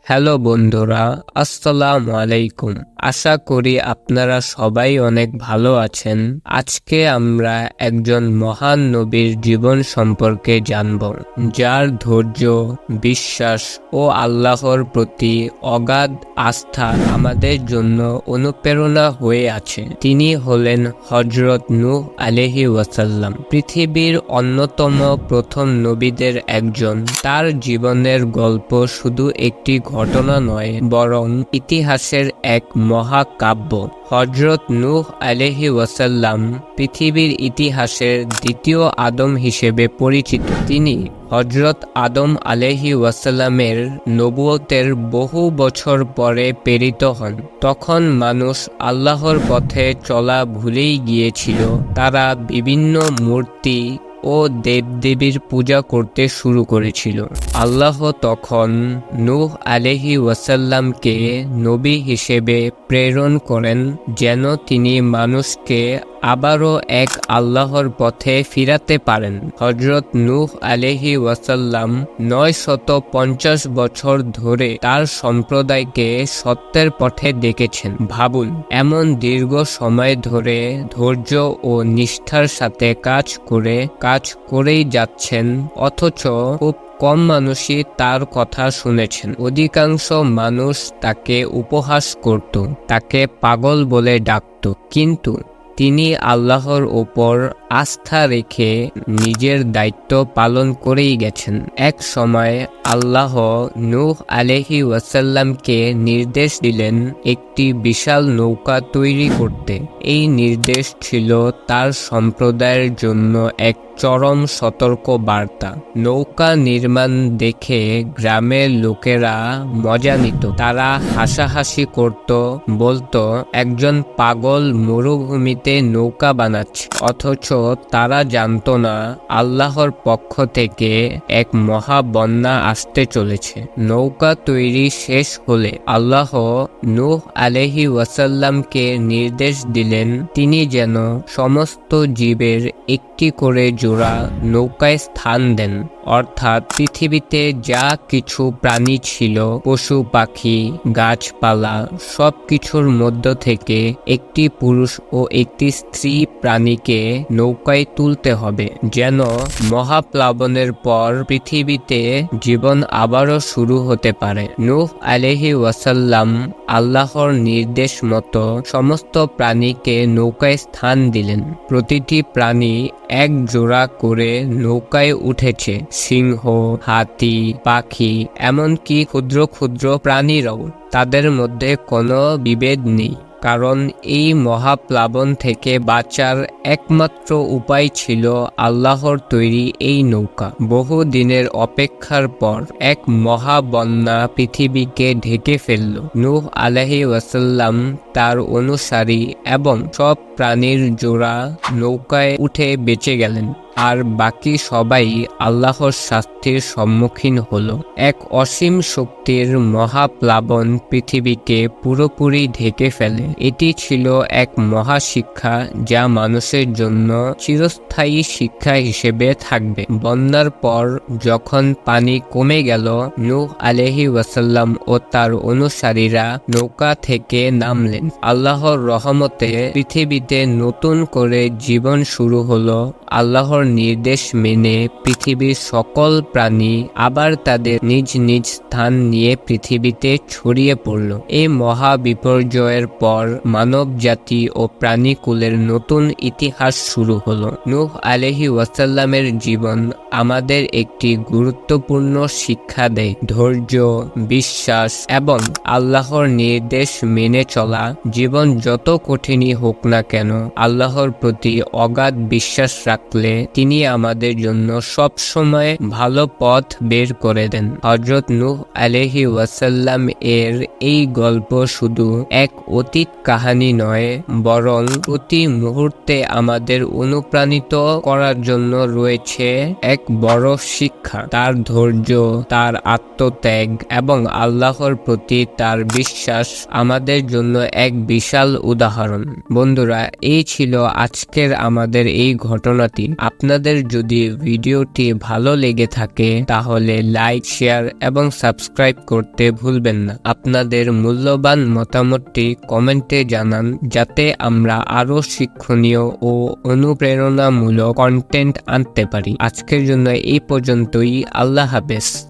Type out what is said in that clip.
Hello বন্ধুরা, আসসালামু আলাইকুম। আশা করি আপনারা সবাই অনেক ভালো আছেন। আজকে আমরা একজন মহান নবীর জীবন সম্পর্কে জানব, যার ধৈর্য, বিশ্বাস ও আল্লাহর প্রতি অগাধ আস্থা আমাদের জন্য অনুপ্রেরণা হয়ে আছে। তিনি হলেন হযরত নূহ আলাইহি ওয়াসাল্লাম, পৃথিবীর অন্যতম প্রথম নবীদের একজন। তার জীবনের গল্প শুধু একটি ঘটনা নয়, বরং ইতিহাসের এক মহাকাব্য। হযরত নূহ আলাইহি ওয়াসাল্লাম পৃথিবীর ইতিহাসের দ্বিতীয় আদম হিসেবে পরিচিত। তিনি হযরত আদম আলাইহি ওয়াসাল্লামের নবুয়তের বহু বছর পরে প্রেরিত হন। তখন মানুষ আল্লাহর পথে চলা ভুলেই গিয়েছিল। তারা বিভিন্ন মূর্তি ও দেবদেবীর পূজা করতে শুরু করেছিল। আল্লাহ তখন নূহ আলাইহি ওয়াসাল্লামকে নবী হিসেবে প্রেরণ করেন, যেন তিনি মানুষকে আবারও এক আল্লাহর পথে ফিরাতে পারেন। হযরত নূহ আলাইহি ওয়াসাল্লাম 950 বছর ধরে তার সম্প্রদায়কে সত্যের পথে ডেকেছেন। ভাবুন, এমন দীর্ঘ সময় ধরে ধৈর্য ও নিষ্ঠার সাথে কাজ করেই যাচ্ছেন, অথচ খুব কম মানুষই তার কথা শুনেছেন। অধিকাংশ মানুষ তাকে উপহাস করত, তাকে পাগল বলে ডাকত। কিন্তু তিনি আল্লাহর ওপর আস্থা রেখে নিজের দায়িত্ব পালন করেই গেছেন। এক সময় আল্লাহ নূহ আলাইহি ওয়াসাল্লামকে নির্দেশ দিলেন একটি বিশাল নৌকা তৈরি করতে। এই নির্দেশ ছিল তার সম্প্রদায়ের জন্য এক চরম সতর্ক বার্তা। নৌকা নির্মাণ দেখে গ্রামের লোকেরা মজা নিত। তারা হাসাহাসি করত, বলতো একজন পাগল মরুভূমিতে নৌকা বানাচ্ছে। অথচ তারা জানতো না আল্লাহর পক্ষ থেকে এক মহা বন্যা আসতে চলেছে। নৌকা তৈরি শেষ হলে আল্লাহ নূহ আলাইহি ওয়াসাল্লামকে নির্দেশ দিলেন তিনি যেন সমস্ত জীবের একটি করে জোড়া নৌকায় স্থান দেন। অর্থাৎ পৃথিবীতে যা কিছু প্রাণী ছিল, পশু পাখি গাছপালা, সব কিছুর মধ্য থেকে একটি পুরুষ ও একটি স্ত্রী প্রাণীকে নৌকায় তুলতে হবে, যেন মহাপ্লাবনের পর পৃথিবীতে জীবন আবারও শুরু হতে পারে। নূহ আলাইহি ওয়াসাল্লাম আল্লাহর নির্দেশ মতো সমস্ত প্রাণীকে নৌকায় স্থান দিলেন। প্রতিটি প্রাণী এক জোড়া করে নৌকায় উঠেছে। সিংহ, হাতি, পাখি, এমনকি ক্ষুদ্র ক্ষুদ্র প্রাণীরাও। তাদের মধ্যে কোনো বিভেদ নেই, কারণ এই মহাপ্লাবন থেকে বাঁচার একমাত্র উপায় ছিল আল্লাহর তৈরি এই নৌকা। বহু দিনের অপেক্ষার পর এক মহাবন্যা পৃথিবীকে ঢেকে ফেলল। নূহ আলাইহি ওয়াসাল্লাম, তার অনুসারী এবং সব প্রাণীর জোড়া নৌকায় উঠে বেঁচে গেলেন, আর বাকি সবাই আল্লাহর শাস্তির সম্মুখীন হলো। এক অসীম শক্তির মহাপ্লাবন পৃথিবীকে পুরোপুরি ঢেকে ফেলে। এটি ছিল এক মহাশিক্ষা, যা মানুষের জন্য চিরস্থায়ী শিক্ষা হিসেবে থাকবে। বন্যার পর যখন পানি কমে গেল, নূহ আলাইহি ওয়াসাল্লাম ও তার অনুসারীরা নৌকা থেকে নামলেন। আল্লাহর রহমতে পৃথিবীতে নতুন করে জীবন শুরু হলো। আল্লাহর নির্দেশ মেনে পৃথিবীর সকল প্রাণী আবার তাদের নিজ নিজ স্থান নিয়ে পৃথিবীতে ছড়িয়ে পড়ল। এই মহা বিপর্যয়ের পর মানব জাতি ও প্রাণীকুলের নতুন ইতিহাস শুরু হলো। নূহ আলাইহি ওয়াসাল্লামের জীবন আমাদের একটি গুরুত্বপূর্ণ শিক্ষা দেয়। ধৈর্য, বিশ্বাস এবং আল্লাহর নির্দেশ মেনে চলা। জীবন যত কঠিনই হোক না কেন, আল্লাহর প্রতি অগাধ বিশ্বাস রাখলে তিনি আমাদের জন্য সব সময় ভালো পথ বের করে দেন। হযরত নূহ আলাইহি ওয়াসাল্লাম এর এই গল্প শুধু এক অতীত কাহিনী নয়, বরং প্রতি মুহূর্তে আমাদের অনুপ্রাণিত করার জন্য রয়েছে এক বড় শিক্ষা। তার ধৈর্য, তার আত্মত্যাগ এবং আল্লাহর প্রতি তার বিশ্বাস আমাদের জন্য এক বিশাল উদাহরণ। বন্ধুরা, এই ছিল আজকের আমাদের এই ঘটনাটি। আপনার আপনাদের যদি ভিডিওটি ভালো লেগে থাকে তাহলে লাইক, শেয়ার এবং সাবস্ক্রাইব করতে ভুলবেন না। আপনাদের মূল্যবান মতামতটি কমেন্টে জানান, যাতে আমরা আরো শিক্ষণীয় ও অনুপ্রেরণামূলক কন্টেন্ট আনতে পারি। আজকের জন্য এই পর্যন্তই। আল্লাহ হাফেজ।